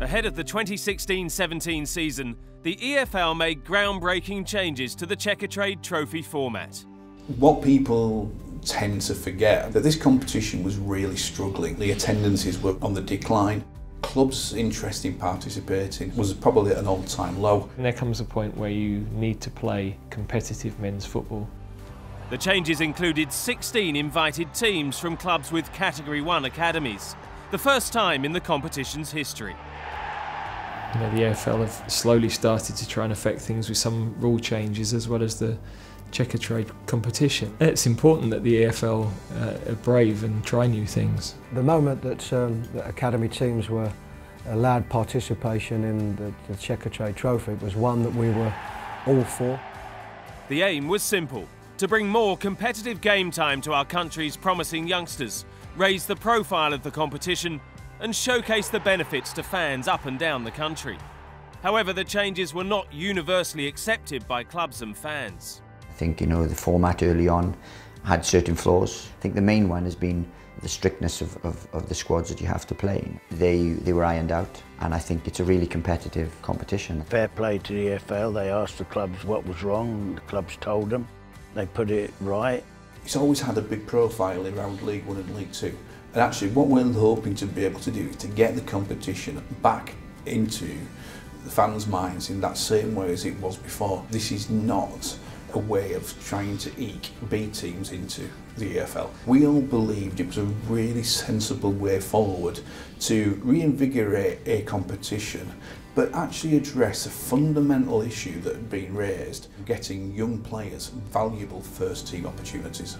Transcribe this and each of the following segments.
Ahead of the 2016-17 season, the EFL made groundbreaking changes to the Checkatrade Trophy format. What people tend to forget that this competition was really struggling. The attendances were on the decline. Clubs' interest in participating was probably at an all-time low. And there comes a point where you need to play competitive men's football. The changes included 16 invited teams from clubs with Category 1 academies, the first time in the competition's history. You know, the EFL have slowly started to try and affect things with some rule changes as well as the Checkatrade competition. It's important that the EFL are brave and try new things. The moment that academy teams were allowed participation in the Checkatrade Trophy was one that we were all for. The aim was simple: to bring more competitive game time to our country's promising youngsters, raise the profile of the competition and showcase the benefits to fans up and down the country. However, the changes were not universally accepted by clubs and fans. I think, you know, the format early on had certain flaws. I think the main one has been the strictness of the squads that you have to play in. They were ironed out, and I think it's a really competitive competition. Fair play to the EFL. They asked the clubs what was wrong, the clubs told them. They put it right. It's always had a big profile around League 1 and League 2. And actually what we're hoping to be able to do is to get the competition back into the fans' minds in that same way as it was before. This is not a way of trying to eke B teams into the EFL. We all believed it was a really sensible way forward to reinvigorate a competition, but actually address a fundamental issue that had been raised, getting young players valuable first team opportunities.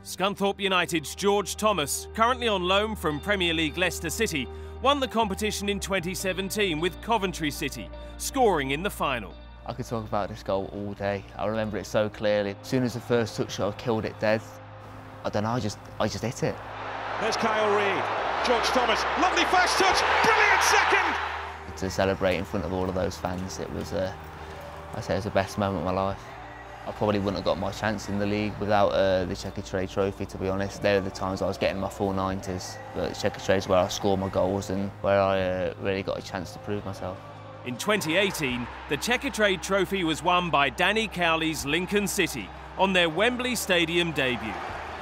Scunthorpe United's George Thomas, currently on loan from Premier League Leicester City, won the competition in 2017 with Coventry City, scoring in the final. I could talk about this goal all day. I remember it so clearly. As soon as the first touch shot, I killed it dead. I don't know, I just hit it. There's Kyle Reid, George Thomas, lovely fast touch, brilliant second! To celebrate in front of all of those fans, it was, I'd say it was the best moment of my life. I probably wouldn't have got my chance in the league without the Checkatrade Trophy, to be honest. They were the times I was getting my full 90s, but Checkatrade is where I scored my goals and where I really got a chance to prove myself. In 2018, the Checkatrade Trophy was won by Danny Cowley's Lincoln City on their Wembley Stadium debut.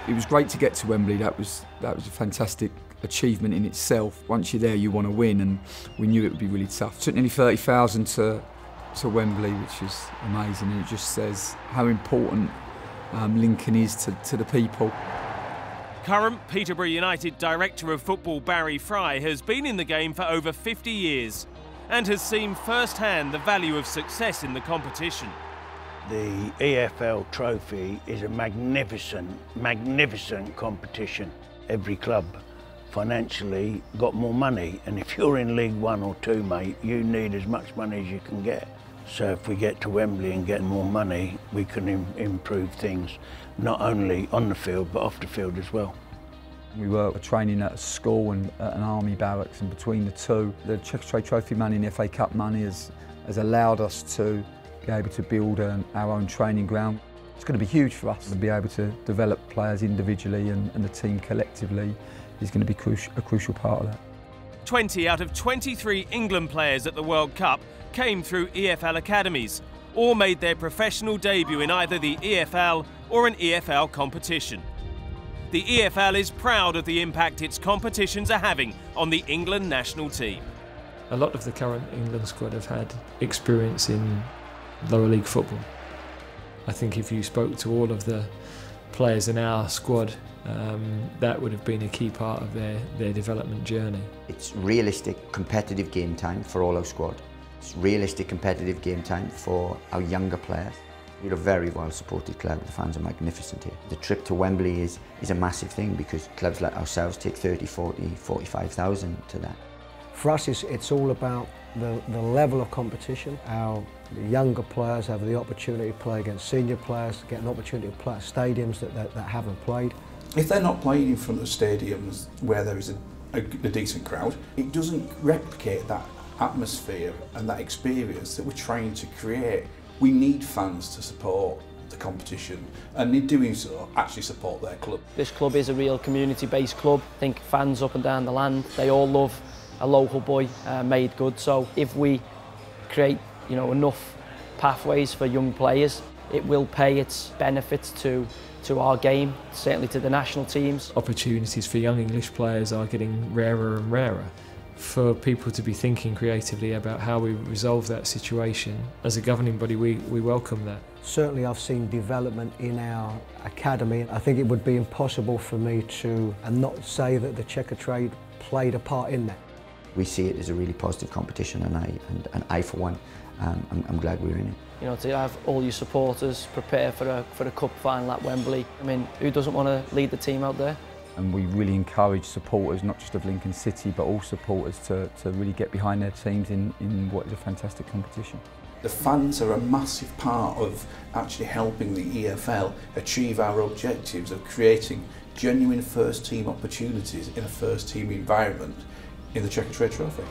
It was great to get to Wembley. That was a fantastic achievement in itself. Once you're there, you want to win, and we knew it would be really tough. It took nearly 30,000 to Wembley, which is amazing, and it just says how important Lincoln is to the people. Current Peterborough United Director of Football Barry Fry has been in the game for over 50 years and has seen firsthand the value of success in the competition. The EFL Trophy is a magnificent, magnificent competition. Every club financially got more money, and if you're in League 1 or 2, mate, you need as much money as you can get. So if we get to Wembley and get more money, we can improve things, not only on the field, but off the field as well. We were training at a school and at an army barracks, and between the two, the Checkatrade Trophy money and the FA Cup money has allowed us to be able to build our own training ground. It's going to be huge for us to be able to develop players individually, and the team collectively is going to be a crucial part of that. 20 out of 23 England players at the World Cup came through EFL academies, or made their professional debut in either the EFL or an EFL competition. The EFL is proud of the impact its competitions are having on the England national team. A lot of the current England squad have had experience in lower league football. I think if you spoke to all of the players in our squad, that would have been a key part of their development journey. It's realistic, competitive game time for all our squad. It's realistic, competitive game time for our younger players. We're a very well-supported club. The fans are magnificent here. The trip to Wembley is a massive thing, because clubs like ourselves take 30, 40, 45,000 to that. For us, it's all about the level of competition. Our younger players have the opportunity to play against senior players, get an opportunity to play at stadiums that haven't played. If they're not playing in front of stadiums where there is a decent crowd, it doesn't replicate that atmosphere and that experience that we're trying to create. We need fans to support the competition, and in doing so, actually support their club. This club is a real community-based club. I think fans up and down the land, they all love a local boy made good. So if we create, you know, enough pathways for young players, it will pay its benefits to our game, certainly to the national teams. Opportunities for young English players are getting rarer and rarer. For people to be thinking creatively about how we resolve that situation, as a governing body, we welcome that. Certainly I've seen development in our academy. I think it would be impossible for me to not say that the Checkatrade played a part in that. We see it as a really positive competition, and I for one, I'm glad we're in it. You know, to have all your supporters prepare for a cup final at Wembley. I mean, who doesn't want to lead the team out there? And we really encourage supporters, not just of Lincoln City, but all supporters to really get behind their teams in what is a fantastic competition. The fans are a massive part of actually helping the EFL achieve our objectives of creating genuine first team opportunities in a first team environment in the Checkatrade Trophy.